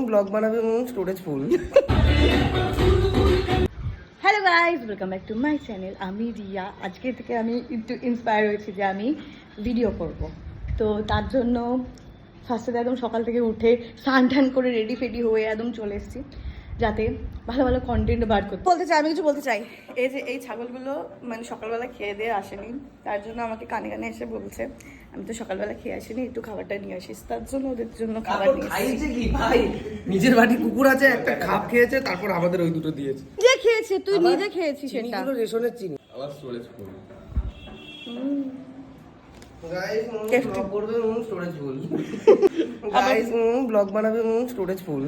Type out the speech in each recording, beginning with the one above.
Blog বানাবে এবং storage full. Hello guys, welcome back to my channel. আমি রিয়া। আজকে থেকে আমি একটু ইন্সপায়ার হয়েছি যে আমি ভিডিও করব। তো তার জন্য ফার্স্টে একদম সকাল থেকে উঠে স্নান টান করে রেডি ফেডি হয়ে একদম চলে এসেছি, যাতে ভালো ভালো কন্টেন্ট বার করতে। আমি কিছু বলতে চাই। এই যে এই ছাগলগুলো মানে সকালবেলা খেয়ে দিয়ে আসেনি, তার জন্য আমাকে কানে কানে এসে বলছে আমি তো সকালবেলা খেয়ে আসিনি, একটু খাবারটা নিয়ে আসিস। তার জন্য ওদের জন্য খাবার নিয়ে খাইছে কি ভাই? নিজের বাড়ি কুকুর আছে, একটা খাপ খেয়েছে, তারপর আমাদের ওই দুটো দিয়েছে। যে খেয়েছে তুই নিজে খেয়েছিস সেটা। রেশনের চিনি আবার স্টোরেজ ফুল। গাইস ব্লগ করবে এবং স্টোরেজ ফুল। গাইস ব্লগ বানাবে এবং স্টোরেজ ফুল।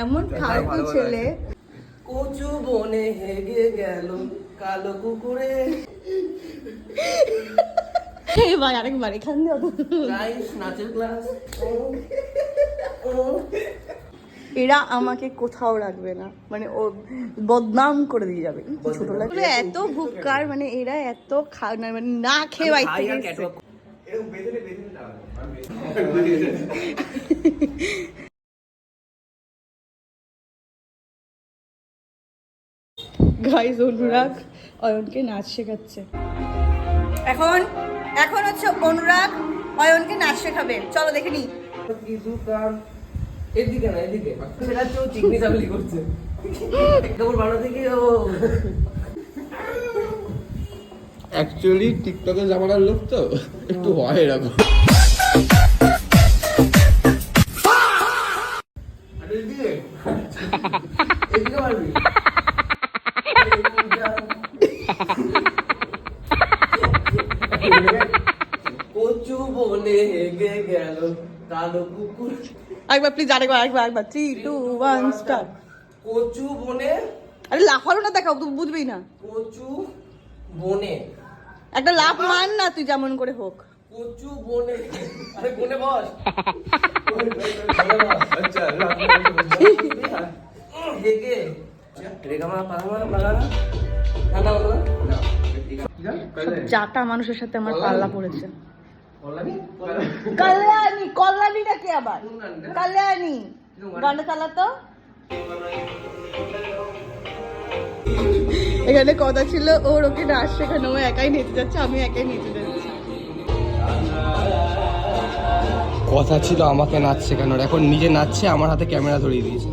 এমন ফালতু ছেলে। কচু বনে হেগে গেল কালো কুকুরে। এবার আরেকবার এখান দিয়ে গাইস নাচের ক্লাস। এরা আমাকে কোথাও রাখবে না, মানে ও বদনাম করে দিয়ে যাবে। ছোট লাগলে এত ভুক্কার, মানে এরা এত মানে না খেয়ে বাইর থেকে এসেছে। গাইস অনুরাগ অয়নকে নাচ শেখাচ্ছে। এখন হচ্ছে অনুরাগ অয়নকে নাচ শেখাবে, চলো দেখে নি। এদিকে না এদিকে, সেটা তো চিকনি চাবলি করছে কেবল ভালো থেকে। ও অ্যাকচুয়ালি টিকটকে জামানার লোক তো একটু হয় এরকম। এদিকে এদিকে পারবি। কচু বনে হেগে গেল কালো কুকুর। একবার প্লিজ, আরেকবার 3, 2, 1 স্টার্ট। কচু বনে, আরে লাফালো না, দেখাও তুই বুঝবেই না। কচু বনে একটা লাফ মান না তুই, যেমন করে হোক। কচু বনে, আরে বনে বস। আচ্ছা হেগে রেগামা পাগামা বাগানা না না বলো না। জাতা মানুষের সাথে আমার পাল্লা পড়েছে। কল্যাণীটা কে আবার? কল্যাণী গানটা চালাতো। এখানে কথা ছিল ওর ওকে নাচ শেখানো, ও একাই নিতে যাচ্ছে, আমি একাই নিতে যাচ্ছি। কথা ছিল আমাকে নাচ শেখানোর, এখন নিজে নাচছে, আমার হাতে ক্যামেরা ধরিয়ে দিয়েছে।